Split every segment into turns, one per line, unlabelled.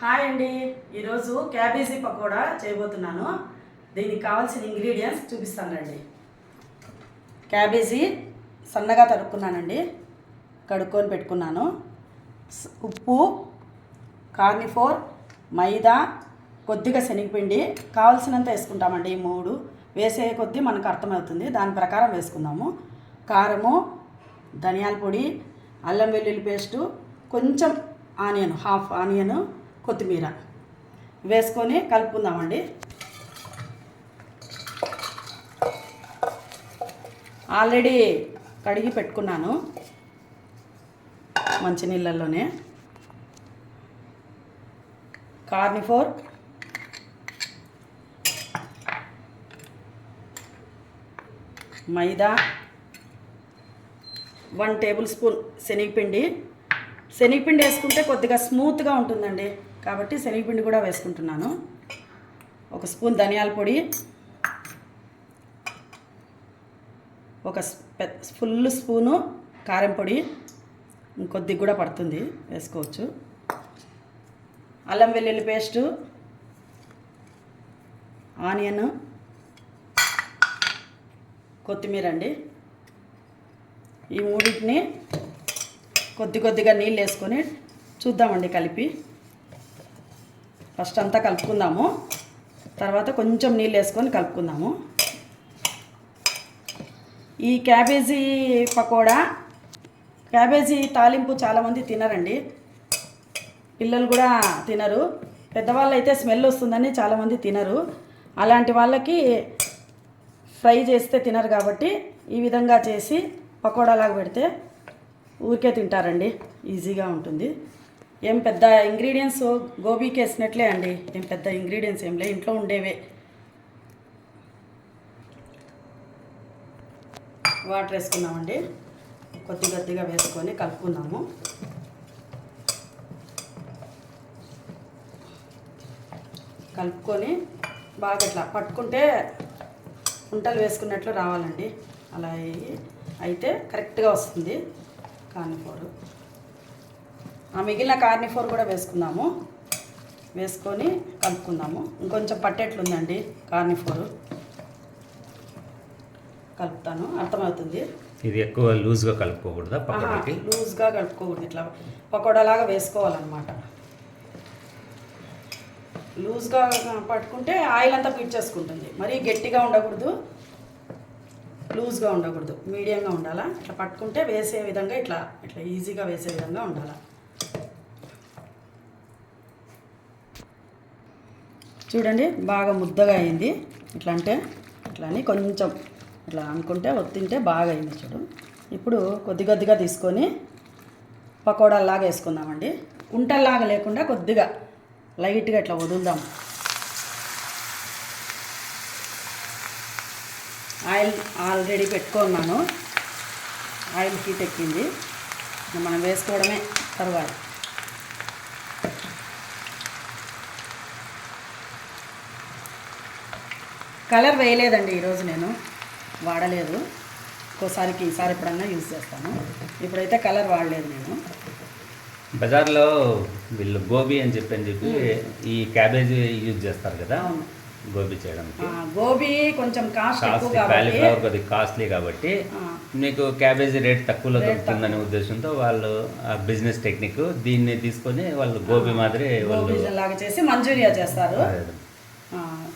Hi అండి, ఈరోజు cabbage pakoda చేయబోతున్నాను. దీనికి కావాల్సిన ఇంగ్రీడియంట్స్ చూపిస్తానండి. క్యాబేజీ సన్నగా తరుక్కున్నానండి, కడుక్కొని పెట్టుకున్నాను. ఉప్పు, కార్న్ఫ్లోర్, మైదా, కొద్దిగా శనగపిండి కావాల్సినంత వేసుకుంటామండి. ఈ మూడు వేసే కొద్దీ మనకు అర్థమవుతుంది, దాని ప్రకారం వేసుకుందాము. కారము, ధనియాల పొడి, అల్లం వెల్లుల్లి పేస్టు, కొంచెం ఆనియన్, హాఫ్ ఆనియన్, కొత్తిమీర వేసుకొని కలుపుకుందామండి. ఆల్రెడీ కడిగి పెట్టుకున్నాను మంచినీళ్ళల్లోనే. కార్న్ఫ్లోర్, మైదా, 1 టేబుల్ స్పూన్ శనగపిండి. శనగపిండి వేసుకుంటే కొద్దిగా స్మూత్గా ఉంటుందండి, కాబట్టి శనగపిండి కూడా వేసుకుంటున్నాను. 1 స్పూన్ ధనియాల పొడి, ఫుల్ స్పూను కారం పొడి, ఇంకొద్దిగా కూడా పడుతుంది, వేసుకోవచ్చు. అల్లం వెల్లుల్లి పేస్టు, ఆనియన్, కొత్తిమీర అండి. ఈ మూడింటిని కొద్దిగా నీళ్ళు వేసుకొని చూద్దామండి కలిపి. ఫస్ట్ అంతా కలుపుకుందాము, తర్వాత కొంచెం నీళ్ళు వేసుకొని కలుపుకుందాము. ఈ క్యాబేజీ పకోడా, క్యాబేజీ తాలింపు చాలామంది తినరండి, పిల్లలు కూడా తినరు. పెద్దవాళ్ళు అయితే స్మెల్ వస్తుందని చాలామంది తినరు. అలాంటి వాళ్ళకి ఫ్రై చేస్తే తినరు, కాబట్టి ఈ విధంగా చేసి పకోడాలాగా పెడితే ఊరికే తింటారండి, ఈజీగా ఉంటుంది. ఏం పెద్ద ఇంగ్రీడియంట్స్ గోబీకి వేసినట్లే అండి, ఏం పెద్ద ఇంగ్రీడియంట్స్ ఏం లే, ఇంట్లో ఉండేవే. వాటర్ వేసుకున్నామండి, కొద్దిగా వేసుకొని కలుపుకుందాము. కలుపుకొని బాగా ఇట్లా పట్టుకుంటే ఉంటలు వేసుకున్నట్లు రావాలండి. అలా అయితే కరెక్ట్గా వస్తుంది. కార్న్ఫ్లోర్, ఆ మిగిలిన కార్న్ఫ్లోర్ కూడా వేసుకుందాము. వేసుకొని కలుపుకుందాము. ఇంకొంచెం పట్టేట్లుందండి కార్న్ఫ్లోర్, కలుపుతాను, అర్థమవుతుంది.
ఇది ఎక్కువ లూజ్గా కలుపుకోకూడదా? పకోడాకి
లూజ్గా కలుపుకోకూడదు, ఇట్లా పకోడాలాగా వేసుకోవాలన్నమాట. లూజ్గా పట్టుకుంటే ఆయిల్ అంతా పీల్చేసుకుంటుంది. మరీ గట్టిగా ఉండకూడదు, లూజ్గా ఉండకూడదు, మీడియంగా ఉండాలా. ఇట్లా పట్టుకుంటే వేసే విధంగా ఇట్లా ఈజీగా వేసే విధంగా ఉండాలి. చూడండి, బాగా ముద్దగా అయింది. ఇట్లా అంటే ఇట్లా అని కొంచెం ఇట్లా అనుకుంటే ఒత్తింటే బాగా అయింది చూడు. ఇప్పుడు కొద్దిగా తీసుకొని పకోడాలాగా వేసుకుందామండి. ఉంటల్లాగా లేకుండా కొద్దిగా లైట్గా ఇట్లా వదులుదాం. ఆయిల్ ఆల్రెడీ పెట్టుకున్నాను, ఆయిల్ హీట్ ఎక్కింది, మనం వేసుకోవడమే తర్వాత. కలర్ వేయలేదండి ఈరోజు, నేను వాడలేదు. ఇంకోసారికి ఈసారి ఎప్పుడన్నా యూజ్ చేస్తాను, ఇప్పుడైతే కలర్ వాడలేదు నేను.
బజార్లో వీళ్ళు గోబీ అని చెప్పి ఈ క్యాబేజీ యూజ్ చేస్తారు కదా గోబీ చేయడానికి.
గోబీ కొంచెం
కాలీఫ్లవర్ కొద్దిగా కాస్ట్లీ కాబట్టి మీకు క్యాబేజీ రేట్ తక్కువలో దొరుకుతుందనే ఉద్దేశంతో వాళ్ళు బిజినెస్ టెక్నిక్ దీన్ని తీసుకొని వాళ్ళు గోబీ మాదిరి
లాగా చేసి మంచూరియా చేస్తారు.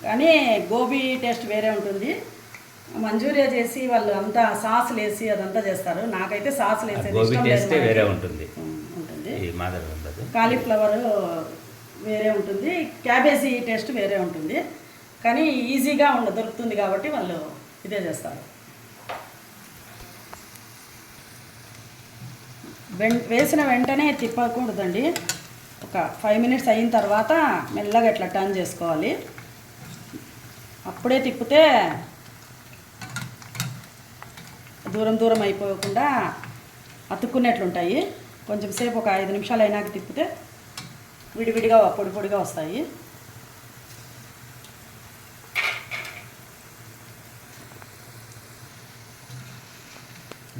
కానీ గోబీ టేస్ట్ వేరే ఉంటుంది. మంచూరియా చేసి వాళ్ళు అంతా సాసులు వేసి అదంతా చేస్తారు. నాకైతే సాసులు వేసేది
గోబీ టేస్ట్ వేరే ఉంటుంది.
కాలీఫ్లవర్ వేరే ఉంటుంది, క్యాబేజీ టేస్ట్ వేరే ఉంటుంది. కానీ ఈజీగా దొరుకుతుంది కాబట్టి వాళ్ళు ఇదే చేస్తారు. వేసిన వెంటనే తిప్పకూడదండి. ఒక 5 మినిట్స్ అయిన తర్వాత మెల్లగా ఇట్లా టర్న్ చేసుకోవాలి. అప్పుడే తిప్పితే దూరం అయిపోకుండా అతుక్కునేట్లుంటాయి. కొంచెం సేపు ఒక 5 నిమిషాలు అయినాక తిప్పితే విడివిడిగా పొడిగా వస్తాయి.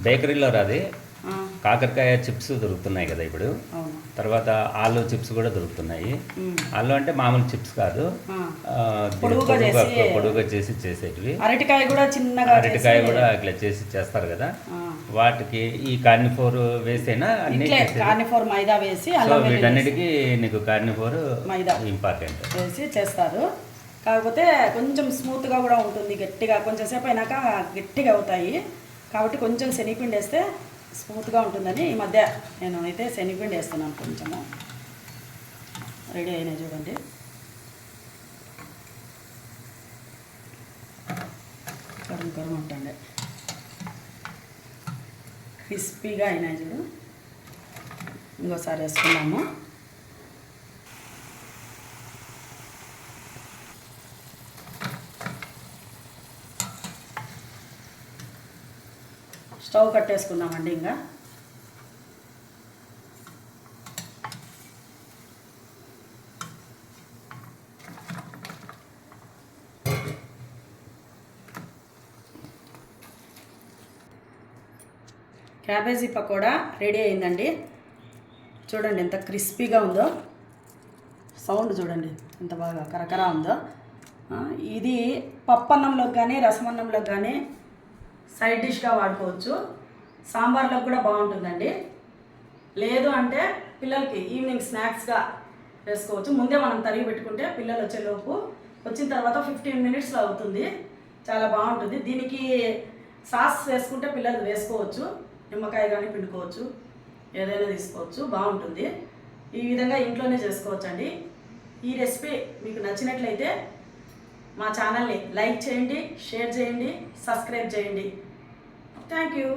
బేకరీలో రాది కాకరకాయ చిప్స్ దొరుకుతున్నాయి కదా ఇప్పుడు.
అవును.
తర్వాత ఆలు చిప్స్ కూడా దొరుకుతున్నాయి.
మ్మ్.
ఆలు అంటే మామూలు చిప్స్ కాదు, పొడుగుగా చేసి చేసేటివి.
అరటికాయ కూడా చిన్నగా
అరటికాయ కూడా ఇట్లా చేస్తారు కదా, వాటికి ఈ కార్నిఫోర్ వేసేనా అన్ని
కార్నిఫోర్ మైదా వేసి
సో వీటన్నిటికీ నీకు కార్నిఫోర్
మైదా
ఇంపార్టెంట్
వేసి చేస్తారు. కాకపోతే కొంచెం స్మూత్గా కూడా ఉంటుంది, గట్టిగా కొంచెం సేపు అయినాక గట్టిగా అవుతాయి. కాబట్టి కొంచెం శనగపిండి వేస్తే స్మూత్గా ఉంటుందని ఈ మధ్య నేను అయితే శనగపిండి వేస్తున్నాను. కొంచెము రెడీ అయినాయి చూడండి. కరం ఉంటుంది, క్రిస్పీగా అయినాయి చూడు. ఇంకోసారి వేసుకున్నాము. స్టవ్ కట్టేసుకున్నామండి. ఇంకా క్యాబేజీ పకోడా రెడీ అయిందండి. చూడండి ఎంత క్రిస్పీగా ఉందో, సౌండ్ చూడండి ఎంత బాగా కరకరా ఉందో. ఇది పప్పన్నంలోకి కానీ రసమన్నంలోకి కానీ సైడ్ డిష్గా వాడుకోవచ్చు. సాంబార్లోకి కూడా బాగుంటుందండి. లేదు అంటే పిల్లలకి ఈవినింగ్ స్నాక్స్గా వేసుకోవచ్చు. ముందే మనం తరిగి పెట్టుకుంటే పిల్లలు వచ్చేలోపు, వచ్చిన తర్వాత 15 మినిట్స్లో అవుతుంది. చాలా బాగుంటుంది. దీనికి సాస్ వేసుకుంటే పిల్లలు వేసుకోవచ్చు, నిమ్మకాయ కానీ పిండుకోవచ్చు, ఏదైనా తీసుకోవచ్చు, బాగుంటుంది. ఈ విధంగా ఇంట్లోనే చేసుకోవచ్చు అండి. ఈ రెసిపీ మీకు నచ్చినట్లయితే మా ఛానల్ని లైక్ చేయండి, షేర్ చేయండి, సబ్స్క్రైబ్ చేయండి. Thank you.